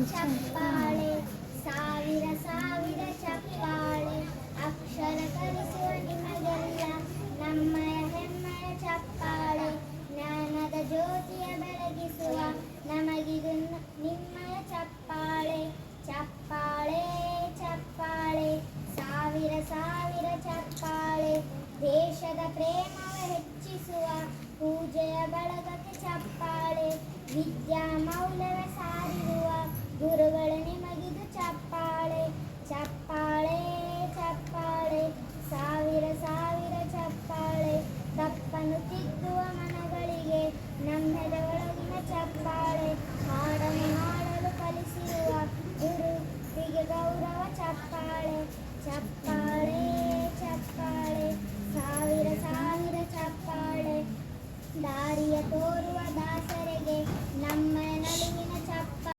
ಚಪ್ಪಾಳೆ ಸಾವಿರ ಸಾವಿರ ಚಪ್ಪಾಳೆ ಅಕ್ಷರ ಕಲಿಸುವ ನಿಮಗೆಲ್ಲ ನಮ್ಮಯ ಹೆಮ್ಮೆಯ ಚಪ್ಪಾಳೆ ಜ್ಞಾನದ ಜ್ಯೋತಿಯ ಬೆಳಗಿಸುವ ನಮಗಿದು ನಿಮ್ಮ